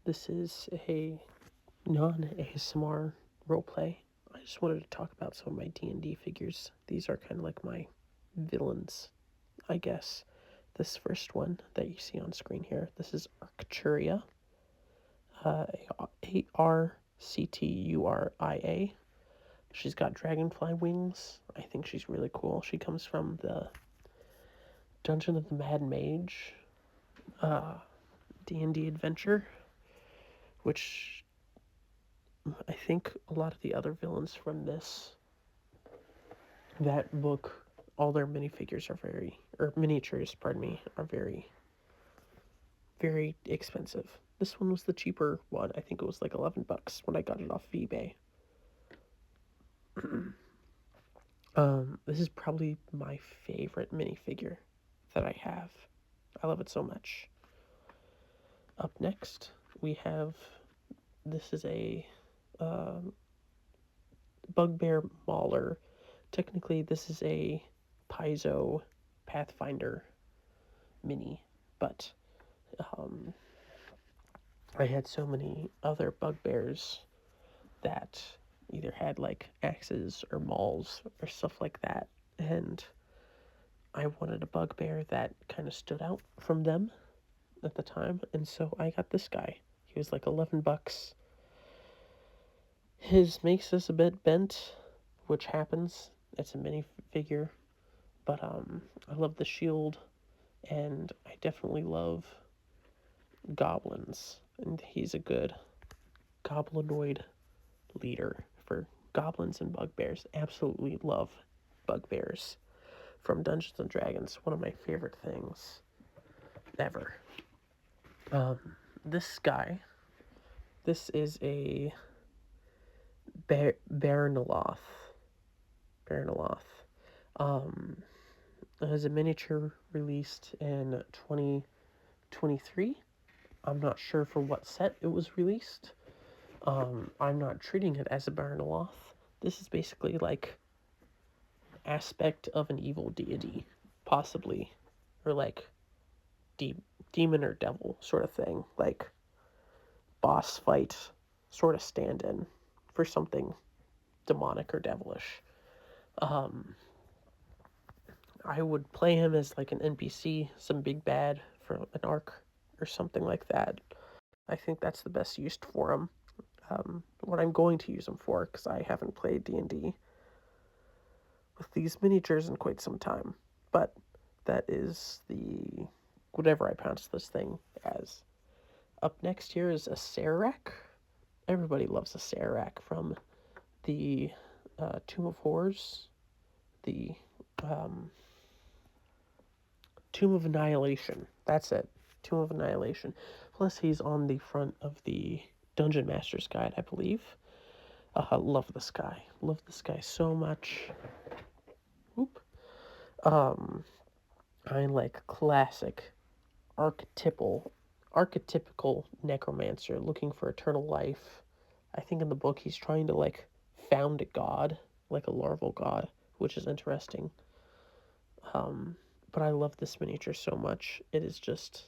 This is a non-ASMR roleplay. I just wanted to talk about some of my D&D figures. These are kind of like my villains, I guess. This first one that you see on screen here, this is Arcturia, Arcturia. She's got dragonfly wings. I think she's really cool. She comes from the Dungeon of the Mad Mage D&D adventure, which I think a lot of the other villains from that book, all their minifigures are miniatures, pardon me, are very, very expensive. This one was the cheaper one. I think it was like $11 when I got it off of eBay. This is probably my favorite minifigure that I have. I love it so much. Up next, we have, this is a Bugbear Mauler. Technically, this is a Paizo Pathfinder mini, but I had so many other bugbears that either had like axes or mauls or stuff like that, and I wanted a bugbear that kind of stood out from them at the time, and so I got this guy. He was like $11. His makes us a bit bent, which happens. It's a mini figure, but I love the shield, and I definitely love goblins, and he's a good goblinoid leader for goblins and bugbears. Absolutely love bugbears from Dungeons and Dragons. One of my favorite things ever. This guy, this is a Baranaloth. Baranaloth. It has a miniature released in 2023. I'm not sure for what set it was released. I'm not treating it as a Baranaloth. This is basically like aspect of an evil deity, possibly, or like demon or devil sort of thing, like boss fight sort of stand-in for something demonic or devilish. I would play him as like an NPC, some big bad for an arc or something like that. I think that's the best use for him. What I'm going to use him for, because I haven't played D&D with these miniatures in quite some time. But that is the whatever I pronounce this thing as. Up next here is a Serac. Everybody loves a Serac from the Tomb of Horrors, the Tomb of Annihilation. That's it. Tomb of Annihilation. Plus, he's on the front of the Dungeon Master's Guide, I believe. Love this guy. Love this guy so much. Oop. I like classic, archetypical necromancer looking for eternal life. I think in the book he's trying to like found a god, like a larval god, which is interesting. But I love this miniature so much. It is just,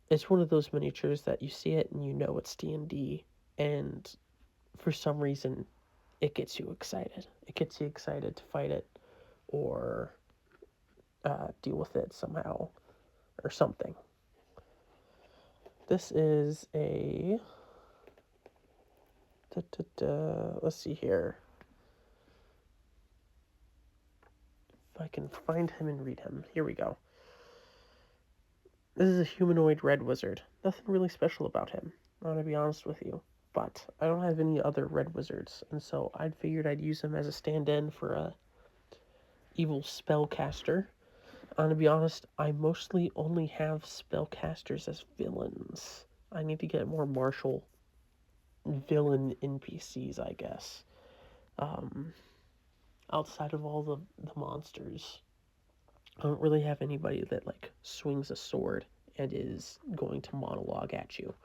it's one of those miniatures that you see it and you know it's D&D, and for some reason it gets you excited. It gets you excited to fight it or deal with it somehow or something. This is a let's see here. If I can find him and read him. Here we go. This is a humanoid red wizard. Nothing really special about him, I'm gonna be honest with you. But I don't have any other red wizards, and so I figured I'd use him as a stand-in for a evil spellcaster. I'm gonna be honest, I mostly only have spellcasters as villains. I need to get more martial villain NPCs, I guess. Outside of all the monsters, I don't really have anybody that like swings a sword and is going to monologue at you,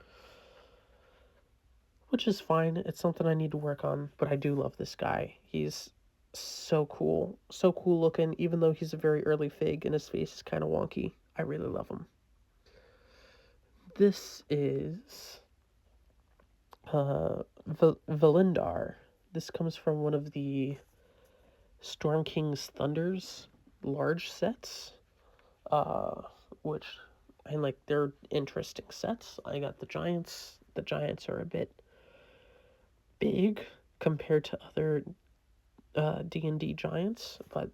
which is fine. It's something I need to work on, but I do love this guy. He's so cool looking, even though he's a very early fig and his face is kind of wonky. I really love him. This is Valindar. This comes from one of the Storm King's Thunders large sets, uh, which and like they're interesting sets. I got the Giants. The Giants are a bit big compared to other D&D Giants, but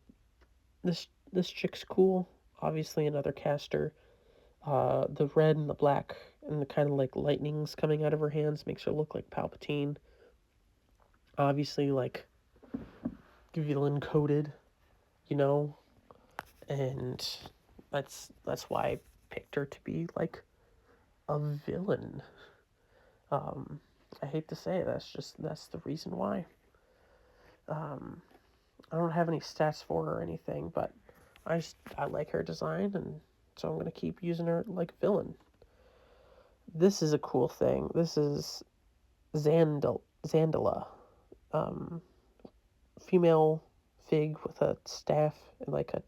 this chick's cool. Obviously, another caster. The red and the black and the kind of like lightnings coming out of her hands makes her look like Palpatine. Obviously, like villain coded, you know, and that's why I picked her to be like a villain. Um, I hate to say it, that's the reason why. Um, I don't have any stats for her or anything, but I like her design, and so I'm gonna keep using her like villain. This is a cool thing. This is Zandala, um, female fig with a staff and like a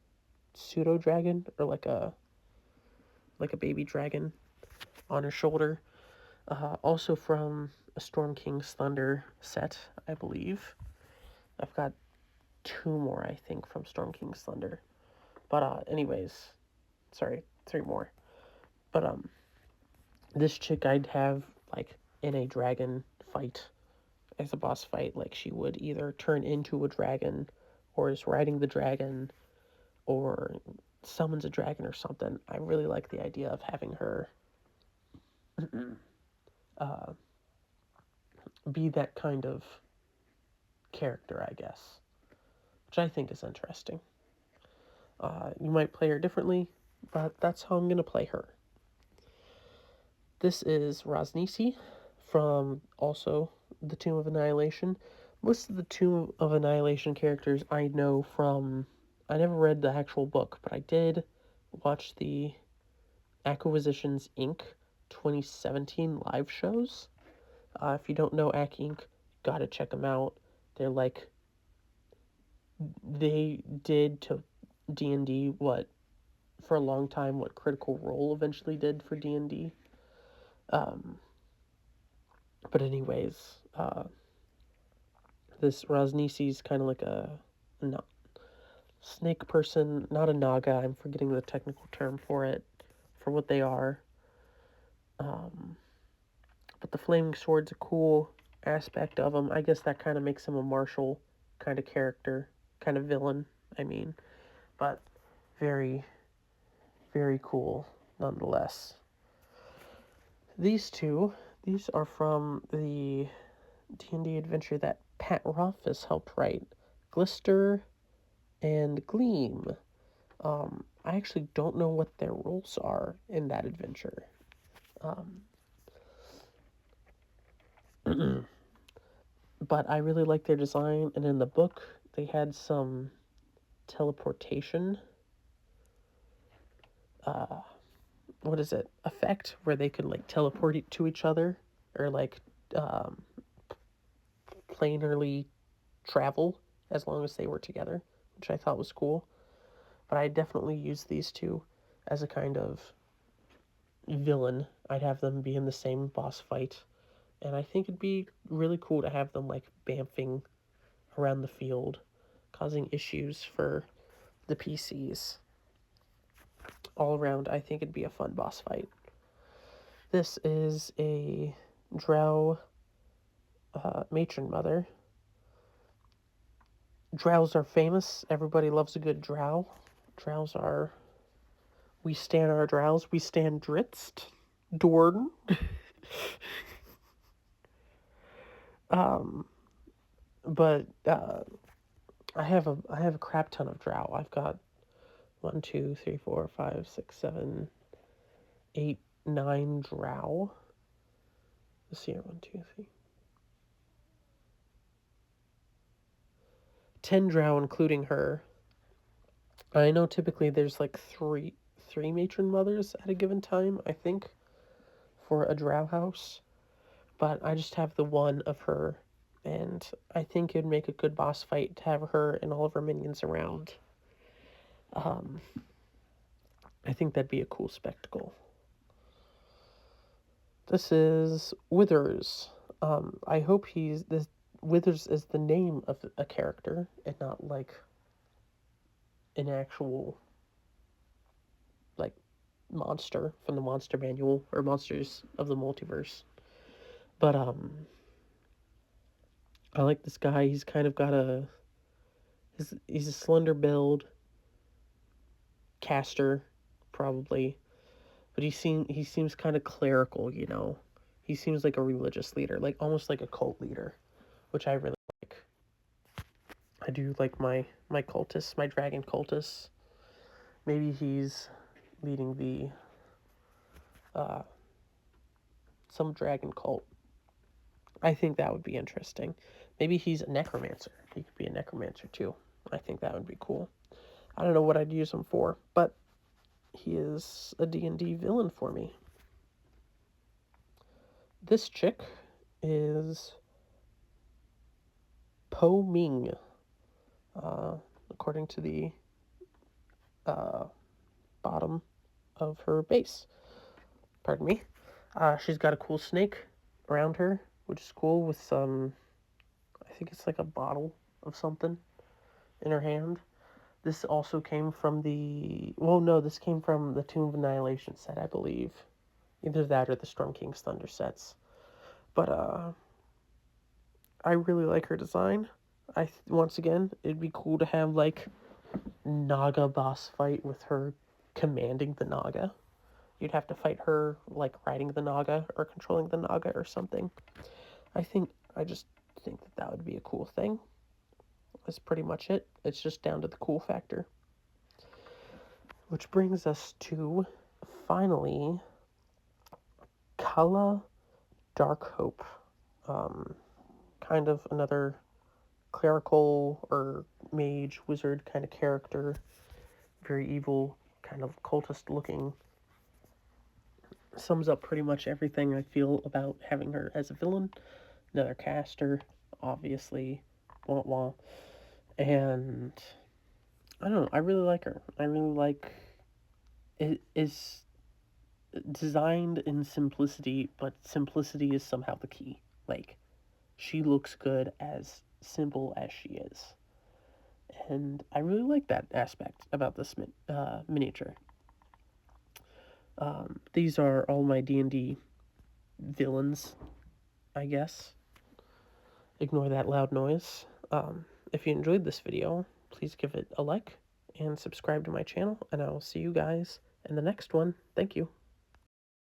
pseudo dragon or like a baby dragon on her shoulder. Also from a Storm King's Thunder set, I believe. I've got two more, I think, from Storm King's Thunder. But anyways, sorry, three more. But this chick I'd have like in a dragon fight as a boss fight, like she would either turn into a dragon or is riding the dragon or summons a dragon or something. I really like the idea of having her uh, be that kind of character, I guess, which I think is interesting. You might play her differently, but that's how I'm going to play her. This is Rosnisi from also the Tomb of Annihilation. Most of the Tomb of Annihilation characters I know from... I never read the actual book, but I did watch the Acquisitions Inc. 2017 live shows. If you don't know Ac Inc., gotta check them out. They're like... They did to D&D what, for a long time, what Critical Role eventually did for D&D. But anyways, this Rosnisi's kind of like a snake person, not a naga. I'm forgetting the technical term for it, for what they are. But the flaming sword's a cool aspect of him. I guess that kind of makes him a martial kind of character, kind of villain, I mean. But very, very cool nonetheless. These are from the D&D adventure that Pat Rothfuss helped write, Glister and Gleam. I actually don't know what their roles are in that adventure. But I really like their design, and in the book, they had some teleportation, effect, where they could, like, teleport to each other, or, like, um, planarly travel as long as they were together, which I thought was cool. But I definitely use these two as a kind of villain. I'd have them be in the same boss fight, and I think it'd be really cool to have them like bamfing around the field, causing issues for the PCs. All around, I think it'd be a fun boss fight. This is a Drow matron mother. Drows are famous. Everybody loves a good drow. Drows are... We stand our drows. We stand Dritzt. Dorn. But I have a crap ton of drow. I've got 1, 2, 3, 4, 5, 6, 7, 8, 9 drow. Let's see here. 1, 2, 3. 10 drow, including her. I know typically there's like three matron mothers at a given time, I think, for a drow house. But I just have the one of her, and I think it'd make a good boss fight to have her and all of her minions around. I think that'd be a cool spectacle. This is Withers. I hope this Withers is the name of a character and not like an actual like monster from the Monster Manual or Monsters of the Multiverse. But I like this guy. He's kind of got he's a slender build caster probably, but he seems kind of clerical, you know. He seems like a religious leader, like almost like a cult leader, which I really like. I do like my cultists, my dragon cultists. Maybe he's leading the some dragon cult. I think that would be interesting. Maybe he's a necromancer. He could be a necromancer too. I think that would be cool. I don't know what I'd use him for, but he is a D&D villain for me. This chick is Po Ming, according to the bottom of her base. Pardon me. She's got a cool snake around her, which is cool, with some, I think it's like a bottle of something in her hand. This also came from this came from the Tomb of Annihilation set, I believe. Either that or the Storm King's Thunder sets. But I really like her design. Once again, it'd be cool to have like Naga boss fight with her commanding the Naga. You'd have to fight her like riding the Naga or controlling the Naga or something. I just think that would be a cool thing. That's pretty much it. It's just down to the cool factor. Which brings us to, finally, Kala Darkhope. Kind of another clerical or mage wizard kind of character. Very evil, kind of cultist looking. Sums up pretty much everything I feel about having her as a villain. Another caster, obviously. Wah wah. And I don't know, I really like her. I really like it is designed in simplicity, but simplicity is somehow the key. Like, she looks good as simple as she is. And I really like that aspect about this miniature. These are all my D&D villains, I guess. Ignore that loud noise. If you enjoyed this video, please give it a like and subscribe to my channel, and I will see you guys in the next one. Thank you.